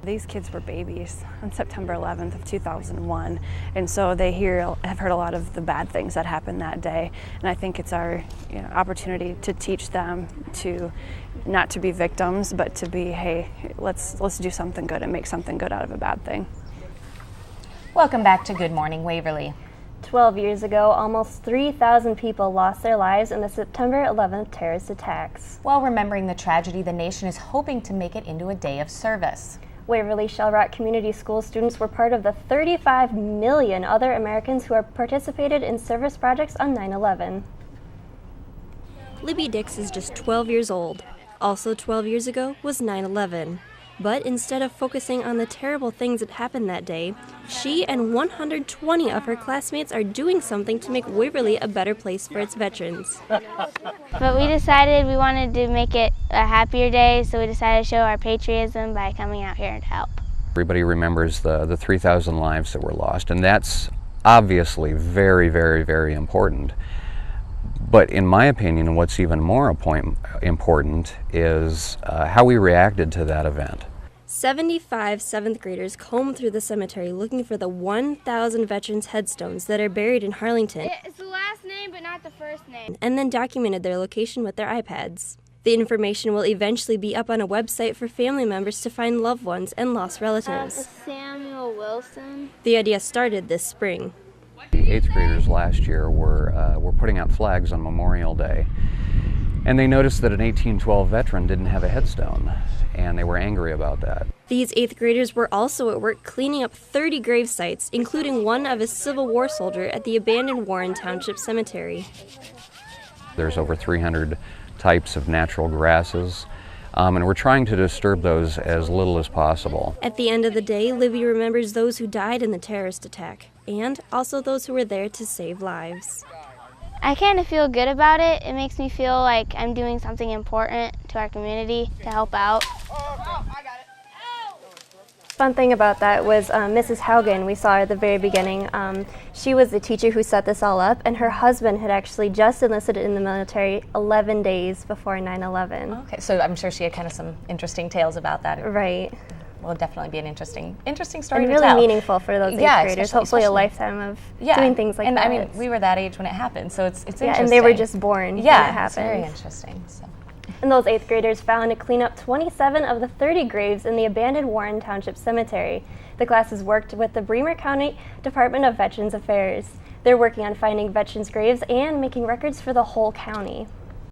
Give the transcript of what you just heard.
These kids were babies on September 11th of 2001, and so they have heard a lot of the bad things that happened that day, and I think it's our opportunity to teach them to not to be victims, but to be, hey, let's do something good and make something good out of a bad thing. Welcome back to Good Morning Waverly. 12 years ago, almost 3,000 people lost their lives in the September 11th terrorist attacks. While remembering the tragedy, the nation is hoping to make it into a day of service. Waverly-Shell Rock Community School students were part of the 35 million other Americans who have participated in service projects on 9/11. Libby Dix is just 12 years old. Also 12 years ago was 9/11. But instead of focusing on the terrible things that happened that day, she and 120 of her classmates are doing something to make Waverly a better place for its veterans. But we decided we wanted to make it a happier day, so we decided to show our patriotism by coming out here to help. Everybody remembers the 3,000 lives that were lost, and that's obviously very, very, very important. But in my opinion, what's even more important is how we reacted to that event. 75 7th graders combed through the cemetery looking for the 1,000 veterans' headstones that are buried in Harlington. It's the last name, but not the first name. And then documented their location with their iPads. The information will eventually be up on a website for family members to find loved ones and lost relatives. Samuel Wilson. The idea started this spring. The 8th graders last year were putting out flags on Memorial Day, and they noticed that an 1812 veteran didn't have a headstone, and they were angry about that. These 8th graders were also at work cleaning up 30 grave sites, including one of a Civil War soldier at the abandoned Warren Township Cemetery. There's over 300 types of natural grasses, and we're trying to disturb those as little as possible. At the end of the day, Libby remembers those who died in the terrorist attack, and also those who were there to save lives. I kind of feel good about it. It makes me feel like I'm doing something important to our community to help out. Fun thing about that was Mrs. Haugen, we saw her at the very beginning. She was the teacher who set this all up, and her husband had actually just enlisted in the military 11 days before 9/11. Okay, so I'm sure she had kind of some interesting tales about that. Right. Will definitely be an interesting story and to really tell. meaningful for those 8th graders. Hopefully a lifetime of doing things like and that. I mean, we were that age when it happened, so it's interesting. And they were just born when it happened. It's very interesting. So. And those 8th graders found to clean up 27 of the 30 graves in the abandoned Warren Township Cemetery. The classes worked with the Bremer County Department of Veterans Affairs. They're working on finding veterans' graves and making records for the whole county.